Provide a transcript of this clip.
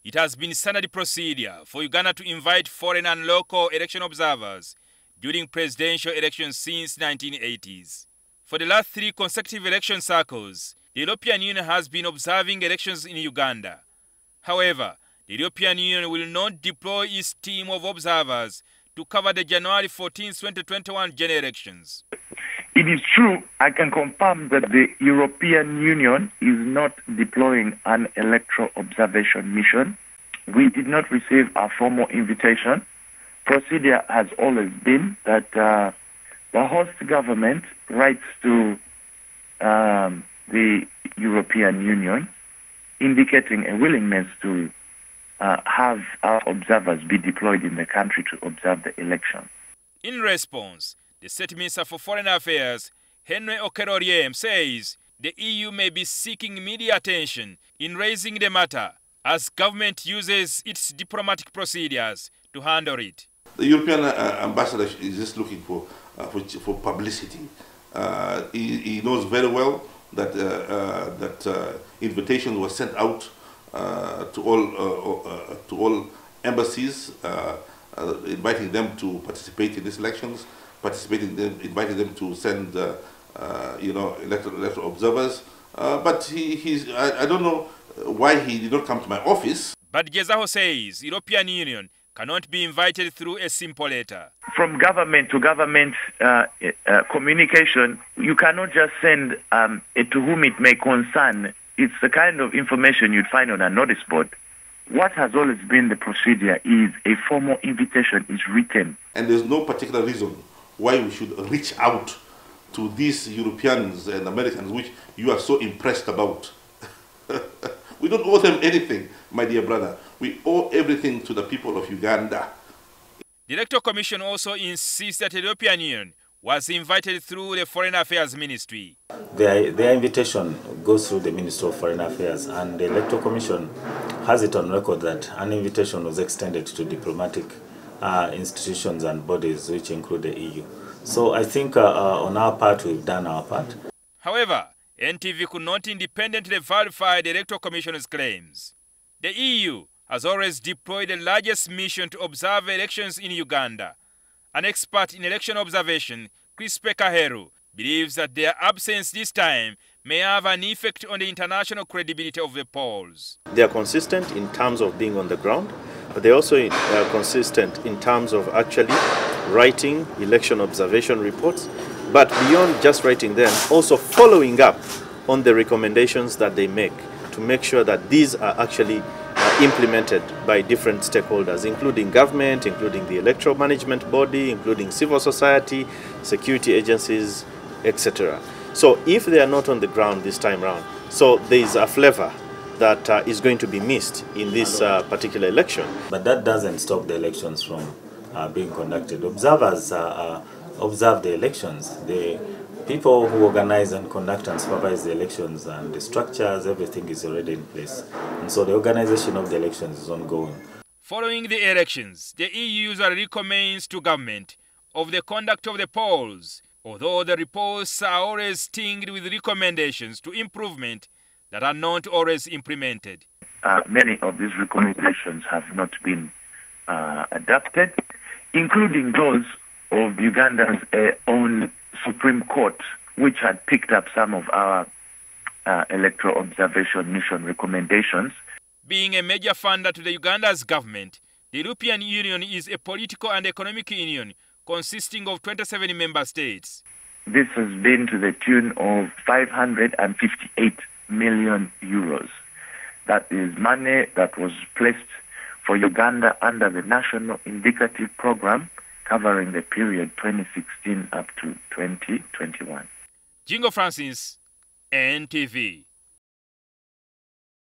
it has been standard procedure for Uganda to invite foreign and local election observers during presidential elections since 1980s. For the last 3 consecutive election cycles, the European Union has been observing elections in Uganda. However, the European Union will not deploy its team of observers to cover the January 14, 2021 general elections. It is true, I can confirm that the European Union is not deploying an electoral observation mission. We did not receive a formal invitation. Procedure has always been that the host government writes to the European Union indicating a willingness to have our observers be deployed in the country to observe the election. In response, the State Minister for Foreign Affairs, Henry Okello-Oryem, says the EU may be seeking media attention in raising the matter as government uses its diplomatic procedures to handle it. The European ambassador is just looking for publicity. He knows very well that invitations were sent out to all embassies, inviting them to participate in these elections, inviting them to send electoral observers. But I don't know why he did not come to my office. But Gyezaho says European Union cannot be invited through a simple letter. From government to government communication, you cannot just send it to whom it may concern. It's the kind of information you'd find on a notice board. What has always been the procedure is a formal invitation is written. And there's no particular reason why we should reach out to these Europeans and Americans, which you are so impressed about. We don't owe them anything, my dear brother. We owe everything to the people of Uganda. The Electoral Commission also insists that the European Union was invited through the Foreign Affairs Ministry. Their invitation goes through the Ministry of Foreign Affairs, and the Electoral Commission has it on record that an invitation was extended to diplomatic institutions and bodies, which include the EU. So I think on our part, we've done our part. However, NTV could not independently verify the Electoral Commission's claims. The EU has always deployed the largest mission to observe elections in Uganda. An expert in election observation, Chris Pekaheru, believes that their absence this time may have an effect on the international credibility of the polls. They are consistent in terms of being on the ground, but they also are consistent in terms of actually writing election observation reports, but beyond just writing them, also following up on the recommendations that they make to make sure that these are actually implemented by different stakeholders, including government, including the electoral management body, including civil society, security agencies, etc. So if they are not on the ground this time round, so there is a flavor that is going to be missed in this particular election. But that doesn't stop the elections from being conducted. Observers observe the elections. The people who organize and conduct and supervise the elections and the structures, everything is already in place. And so the organization of the elections is ongoing. Following the elections, the EU usually recommends to government of the conduct of the polls, although the reports are always tinged with recommendations to improvement that are not always implemented. Many of these recommendations have not been adapted, including those of Uganda's own Supreme Court, which had picked up some of our electoral observation mission recommendations. Being a major funder to the Uganda's government, the European Union is a political and economic union consisting of 27 member states. This has been to the tune of 558 million euros. That is money that was placed for Uganda under the National Indicative Program covering the period 2016 up to 2021. Jingo Francis, NTV.